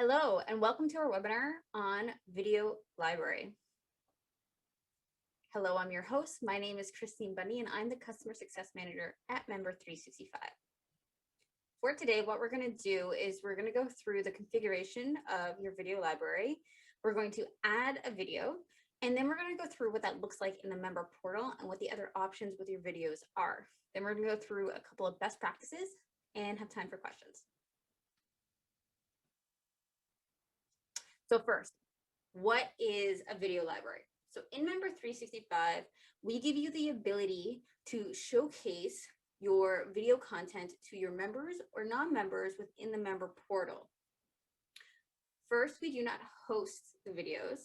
Hello, and welcome to our webinar on Video Library. Hello, I'm your host. My name is Christine Bundy, and I'm the Customer Success Manager at Member365. For today, what we're going to do is we're going to go through the configuration of your video library. We're going to add a video, and then we're going to go through what that looks like in the member portal and what the other options with your videos are. Then we're going to go through a couple of best practices and have time for questions. So first, what is a video library? So in Member365, we give you the ability to showcase your video content to your members or non-members within the member portal. First, we do not host the videos.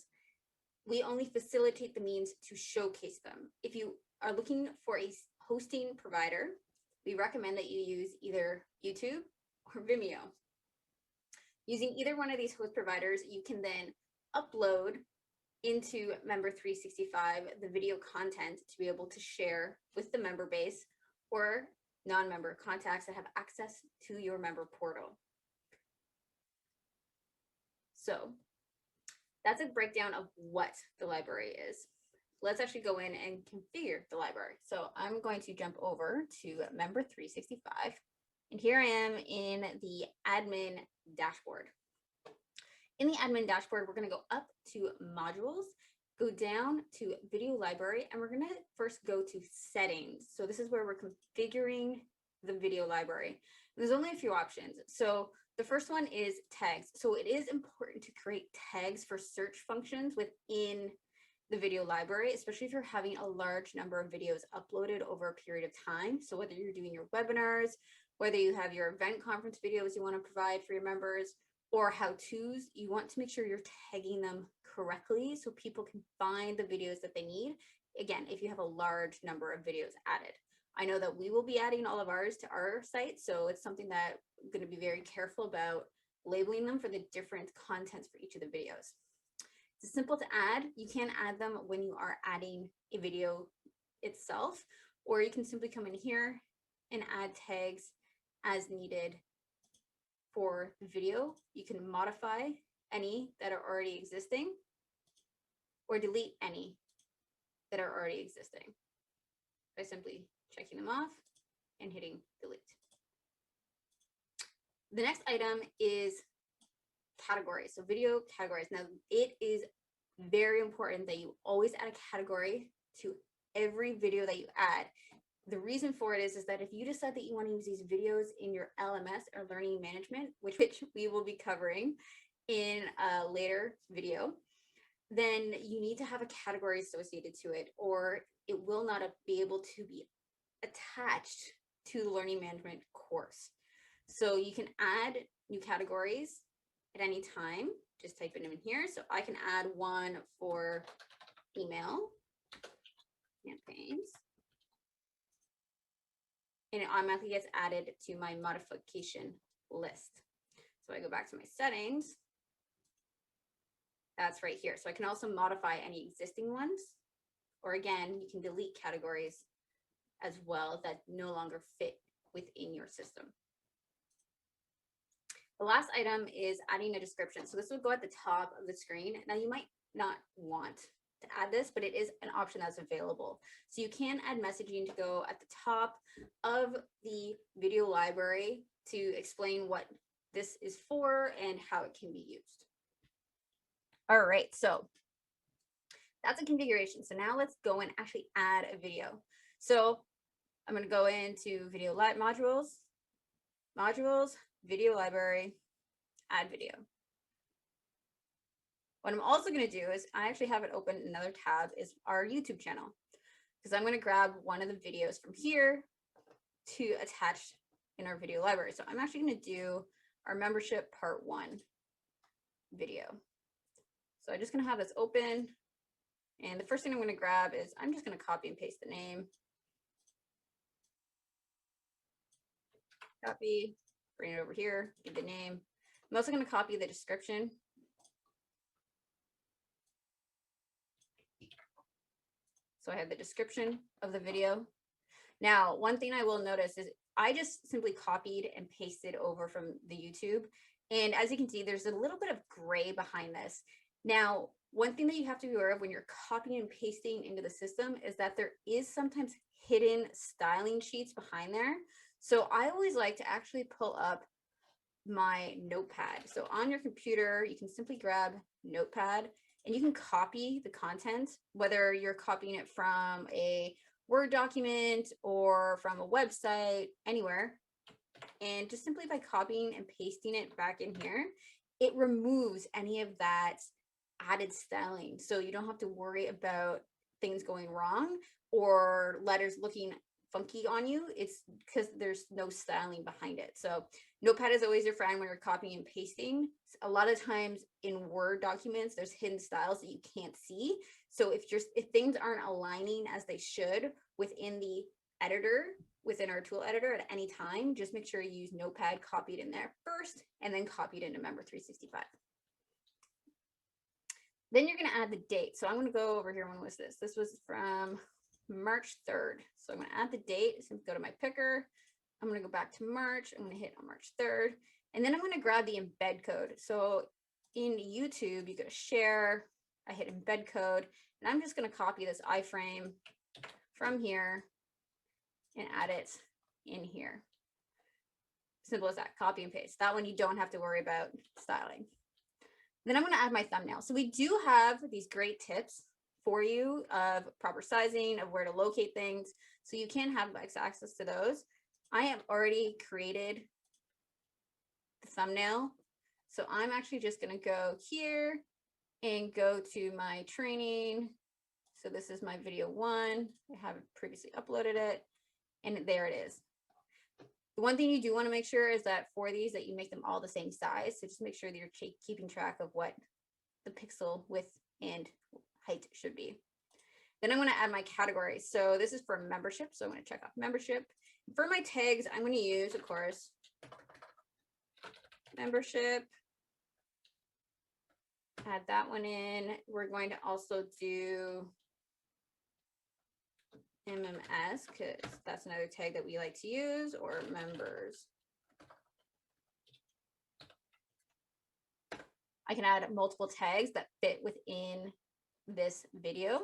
We only facilitate the means to showcase them. If you are looking for a hosting provider, we recommend that you use either YouTube or Vimeo. Using either one of these host providers, you can then upload into Member365 the video content to be able to share with the member base or non-member contacts that have access to your member portal. So that's a breakdown of what the library is. Let's actually go in and configure the library. So I'm going to jump over to Member365, and here I am in the admin dashboard. In the admin dashboard, we're going to go up to modules, go down to video library, and we're going to first go to settings. So this is where we're configuring the video library. There's only a few options. So the first one is tags. So it is important to create tags for search functions within the video library, especially if you're having a large number of videos uploaded over a period of time. So whether you're doing your webinars, whether you have your event conference videos you want to provide for your members, or how-tos, you want to make sure you're tagging them correctly so people can find the videos that they need. Again, if you have a large number of videos added. I know that we will be adding all of ours to our site, so it's something that I'm going to be very careful about labeling them for the different contents for each of the videos. It's simple to add. You can add them when you are adding a video itself, or you can simply come in here and add tags as needed for the video. You can modify any that are already existing or delete any that are already existing by simply checking them off and hitting delete. The next item is categories. So video categories. Now it is very important that you always add a category to every video that you add. The reason for it is that if you decide that you want to use these videos in your LMS or learning management, which we will be covering in a later video, then you need to have a category associated to it, or it will not be able to be attached to the learning management course. So you can add new categories at any time. Just type it in here. So I can add one for email campaigns, and it automatically gets added to my modification list. So I go back to my settings. That's right here. So I can also modify any existing ones, or again, you can delete categories as well that no longer fit within your system. The last item is adding a description. So this will go at the top of the screen. Now you might not want to add this, but it is an option that's available. So you can add messaging to go at the top of the video library to explain what this is for and how it can be used. All right, so that's a configuration. So now let's go and actually add a video. So I'm going to go into video modules, video library, add video. What I'm also going to do is I actually have it open in another tab is our YouTube channel, because I'm going to grab one of the videos from here to attach in our video library. So I'm actually going to do our membership part 1 video. So I'm just going to have this open. And the first thing I'm going to grab is I'm just going to copy and paste the name. Copy, bring it over here, give the name. I'm also going to copy the description. So I have the description of the video. Now, one thing I will notice is I just simply copied and pasted over from the YouTube, And as you can see, there's a little bit of gray behind this. Now, one thing that you have to be aware of when you're copying and pasting into the system is that there is sometimes hidden styling sheets behind there. So I always like to actually pull up my notepad. So on your computer, you can simply grab notepad and you can copy the content, whether you're copying it from a Word document or from a website, anywhere. And just simply by copying and pasting it back in here, it removes any of that added styling. So you don't have to worry about things going wrong or letters looking funky on you. It's because there's no styling behind it. So Notepad is always your friend when you're copying and pasting. A lot of times in Word documents, there's hidden styles that you can't see. So if things aren't aligning as they should within the editor, within our tool editor at any time, just make sure you use Notepad, copy it in there first, and then copy it into Member 365. Then you're going to add the date. So I'm going to go over here. When was this? This was from March 3rd. So I'm going to add the date. So go to my picker. I'm going to go back to March. I'm going to hit on March 3rd. And then I'm going to grab the embed code. So in YouTube, you go to share. I hit embed code. And I'm just going to copy this iframe from here and add it in here. Simple as that. Copy and paste. That one you don't have to worry about styling. Then I'm going to add my thumbnail. So we do have these great tips for you of proper sizing, of where to locate things. So you can have access to those. I have already created the thumbnail. So I'm actually just going to go here and go to my training. So this is my video 1. I haven't previously uploaded it. And there it is. The one thing you do want to make sure is that for these that you make them all the same size. So just make sure that you're keeping track of what the pixel width and height should be. Then I'm going to add my categories. So this is for membership. So I'm going to check off membership. For my tags, I'm going to use, of course, membership. Add that one in. We're going to also do MMS because that's another tag that we like to use, or members. I can add multiple tags that fit within this video.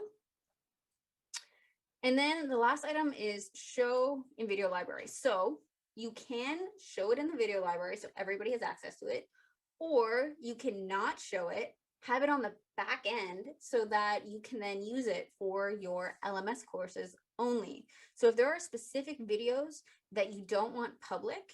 And then the last item is show in video library. So you can show it in the video library so everybody has access to it, or you cannot show it, have it on the back end so that you can then use it for your LMS courses only. So if there are specific videos that you don't want public,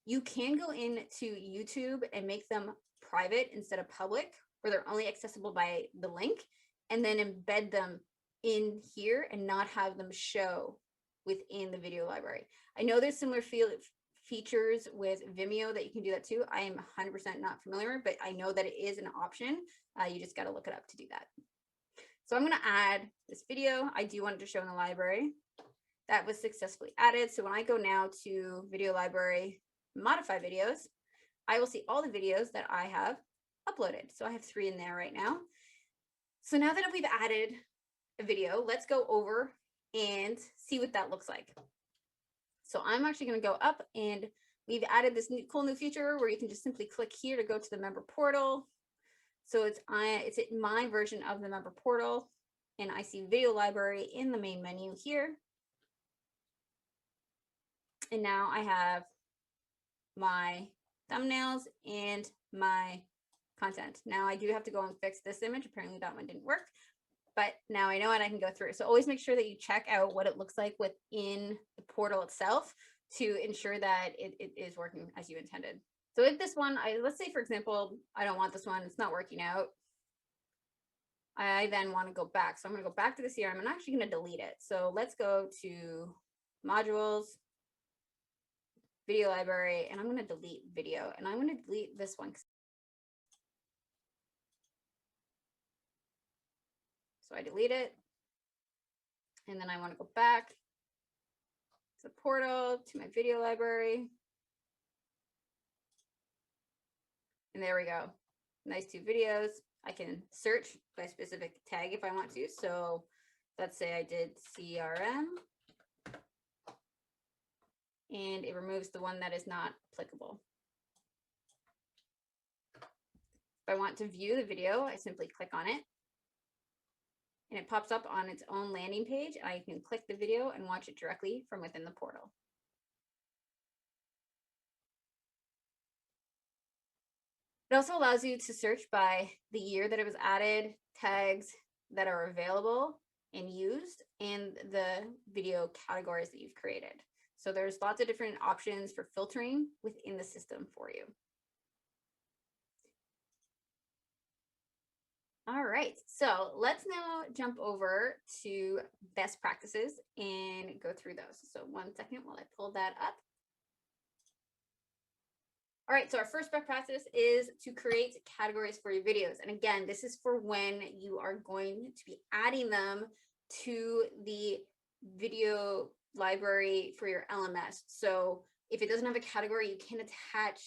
you can go into YouTube and make them private instead of public, where they're only accessible by the link, and then embed them in here and not have them show within the video library. I know there's similar features with Vimeo that you can do that too. I am 100% not familiar, but I know that it is an option. You just got to look it up to do that. So I'm going to add this video. I do want it to show in the library. That was successfully added. So when I go now to video library, modify videos, I will see all the videos that I have uploaded. So I have 3 in there right now. So now that we've added a video, let's go over and see what that looks like. So I'm actually going to go up, and we've added this cool new feature where you can just simply click here to go to the member portal. So it's in my version of the member portal, and I see video library in the main menu here. And now I have my thumbnails and my content. Now I do have to go and fix this image. Apparently that one didn't work, but now I know it, I can go through. So always make sure that you check out what it looks like within the portal itself to ensure that it is working as you intended. So if this one, let's say for example, I don't want this one, it's not working out. I then want to go back. So I'm going to go back to the CRM. I'm actually going to delete it. So let's go to modules, video library, and I'm going to delete video, and I'm going to delete this one. So I delete it, and then I want to go back to the portal, to my video library. And there we go. Nice 2 videos. I can search by specific tag if I want to. So let's say I did CRM, and it removes the one that is not applicable. If I want to view the video, I simply click on it and it pops up on its own landing page, and I can click the video and watch it directly from within the portal. It also allows you to search by the year that it was added, tags that are available and used, and the video categories that you've created. So there's lots of different options for filtering within the system for you. All right, so let's now jump over to best practices and go through those. So 1 second while I pull that up. All right, so our first best practice is to create categories for your videos. And again, this is for when you are going to be adding them to the video library for your LMS. So if it doesn't have a category, you can attach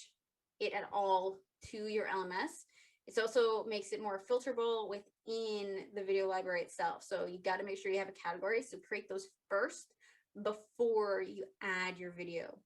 it at all to your LMS. It also makes it more filterable within the video library itself. So you got to make sure you have a category. So create those first before you add your video.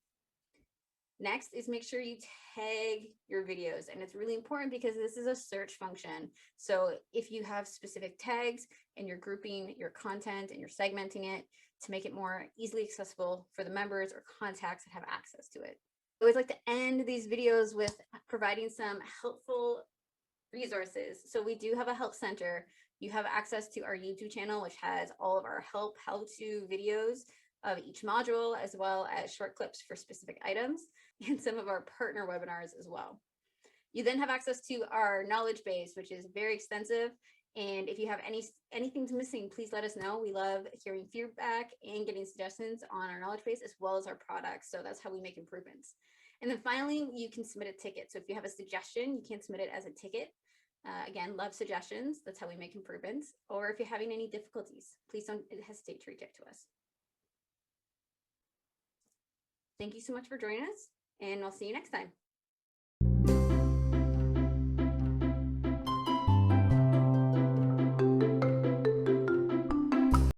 Next is make sure you tag your videos. And it's really important because this is a search function. So if you have specific tags and you're grouping your content and you're segmenting it to make it more easily accessible for the members or contacts that have access to it. I always like to end these videos with providing some helpful resources. So we do have a help center. You have access to our YouTube channel, which has all of our how-to videos of each module, as well as short clips for specific items and some of our partner webinars as well. You then have access to our knowledge base, which is very extensive. And if you have anything missing, please let us know. We love hearing feedback and getting suggestions on our knowledge base as well as our products. So that's how we make improvements. And then finally, you can submit a ticket. So if you have a suggestion, you can submit it as a ticket. Again, love suggestions. That's how we make improvements. Or if you're having any difficulties, please don't hesitate to reach out to us. Thank you so much for joining us, and I'll see you next time.